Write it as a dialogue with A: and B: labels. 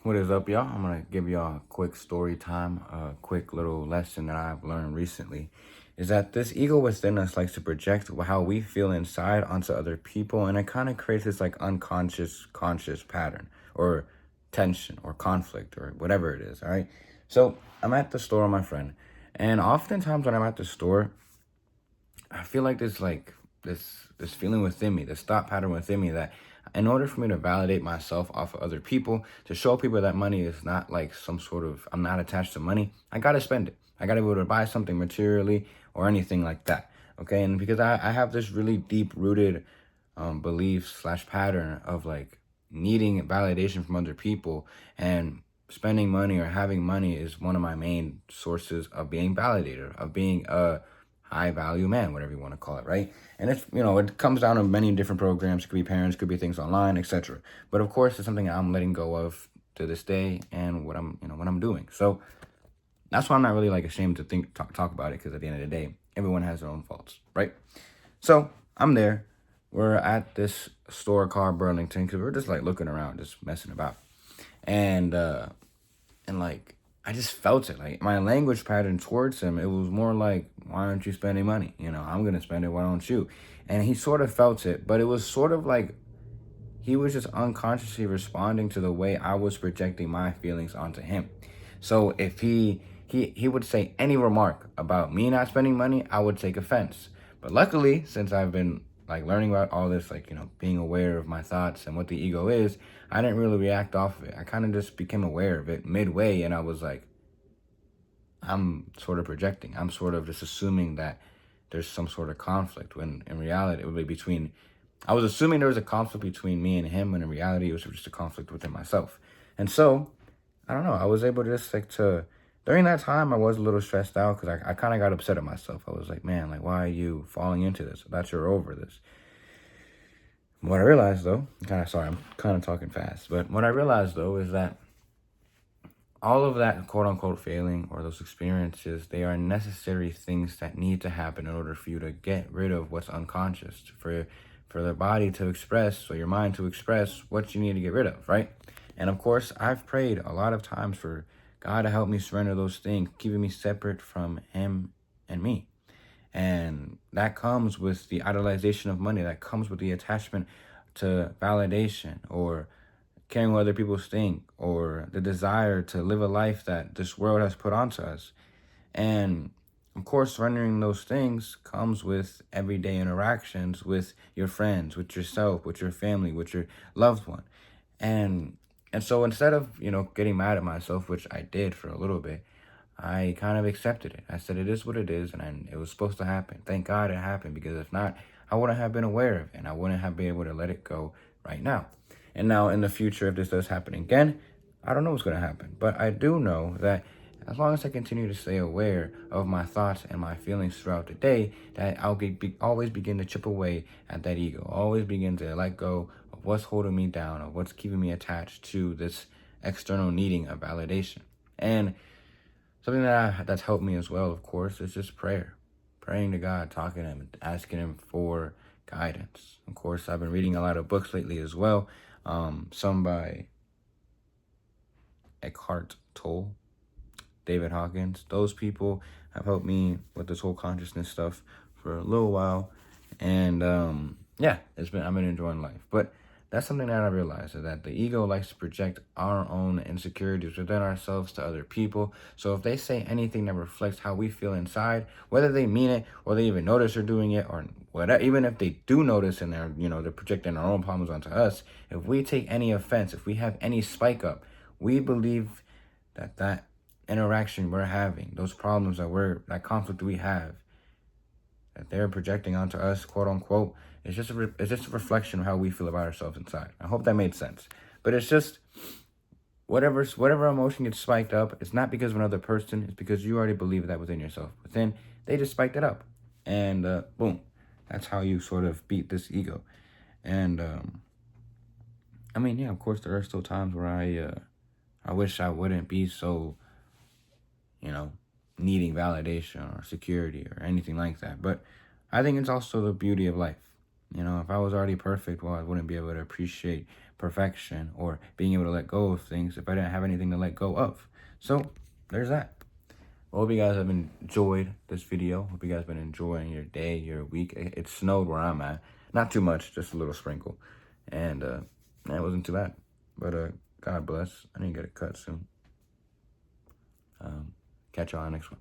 A: What is up, y'all? I'm gonna give y'all a quick story time, a quick little lesson that I've learned recently. Is that this ego within us likes to project how we feel inside onto other people, and it kind of creates this like unconscious, conscious pattern or tension or conflict or whatever it is. All right. So I'm at the store with my friend, and oftentimes when I'm at the store, I feel like there's like this feeling within me, this thought pattern within me that in order for me to validate myself off of other people, to show people that money is not like some sort of I'm not attached to money, I gotta spend it. I gotta be able to buy something materially or anything like that. Okay, and because I have this really deep rooted belief slash pattern of like needing validation from other people, and spending money or having money is one of my main sources of being validated, of being a high value man, whatever you want to call it, right? And it's, it comes down to many different programs. It could be parents, could be things online, etc. But of course, it's something I'm letting go of to this day, and what I'm doing. So that's why I'm not really like ashamed to talk about it, because at the end of the day, everyone has their own faults, right? So I'm there. We're at this store called Burlington because we're just like looking around, just messing about, and like I just felt it. Like my language pattern towards him, it was more like, "Why aren't you spending money? I'm gonna spend it. Why don't you?" And he sort of felt it, but it was sort of like he was just unconsciously responding to the way I was projecting my feelings onto him. So if he would say any remark about me not spending money, I would take offense. But luckily, since I've been like learning about all this, like, being aware of my thoughts and what the ego is, I didn't really react off of it. I kind of just became aware of it midway, and I was like, I'm sort of projecting. I'm sort of just assuming that there's some sort of conflict, when in reality it would be between, I was assuming there was a conflict between me and him, when in reality it was just a conflict within myself. And so, I don't know, I was able to just like during that time I was a little stressed out because I kind of got upset at myself. I was like, man, like, why are you falling into this? I thought you're over this. What I realized though, I'm kind of talking fast, but what I realized though is that all of that quote unquote failing or those experiences, they are necessary things that need to happen in order for you to get rid of what's unconscious, for the body to express, or your mind to express what you need to get rid of, right? And of course, I've prayed a lot of times for God to help me surrender those things, keeping me separate from him and me. And that comes with the idolization of money, that comes with the attachment to validation, or caring what other people think, or the desire to live a life that this world has put onto us. And of course, surrendering those things comes with everyday interactions with your friends, with yourself, with your family, with your loved one. And so instead of, getting mad at myself, which I did for a little bit, I kind of accepted it. I said, it is what it is, and it was supposed to happen. Thank God it happened, because if not, I wouldn't have been aware of it, and I wouldn't have been able to let it go right now. And now in the future, if this does happen again, I don't know what's going to happen. But I do know that as long as I continue to stay aware of my thoughts and my feelings throughout the day, that always begin to chip away at that ego, always begin to let go of what's holding me down, of what's keeping me attached to this external needing of validation. And something that's helped me as well, of course, is just prayer. Praying to God, talking to him, asking him for guidance. Of course, I've been reading a lot of books lately as well. Some by Eckhart Tolle, David Hawkins. Those people have helped me with this whole consciousness stuff for a little while. And yeah, I've been enjoying life. But that's something that I realized, is that the ego likes to project our own insecurities within ourselves to other people. So if they say anything that reflects how we feel inside, whether they mean it or they even notice they're doing it, or whatever, even if they do notice and they're projecting our own problems onto us, if we take any offense, if we have any spike up, we believe that interaction we're having, those problems that conflict we have, that they're projecting onto us, quote unquote, it's just a reflection of how we feel about ourselves inside. I hope that made sense. But it's just whatever emotion gets spiked up, it's not because of another person, it's because you already believe that within yourself. But then they just spiked it up. And boom. That's how you sort of beat this ego. And I mean, yeah, of course there are still times where I wish I wouldn't be so, needing validation or security or anything like that. But I think it's also the beauty of life. You know, if I was already perfect, well, I wouldn't be able to appreciate perfection or being able to let go of things if I didn't have anything to let go of. So there's that. I hope you guys have enjoyed this video. Hope you guys been enjoying your day, your week. It snowed where I'm at. Not too much, just a little sprinkle. And it wasn't too bad. But God bless. I need to get a cut soon. Catch y'all on the next one.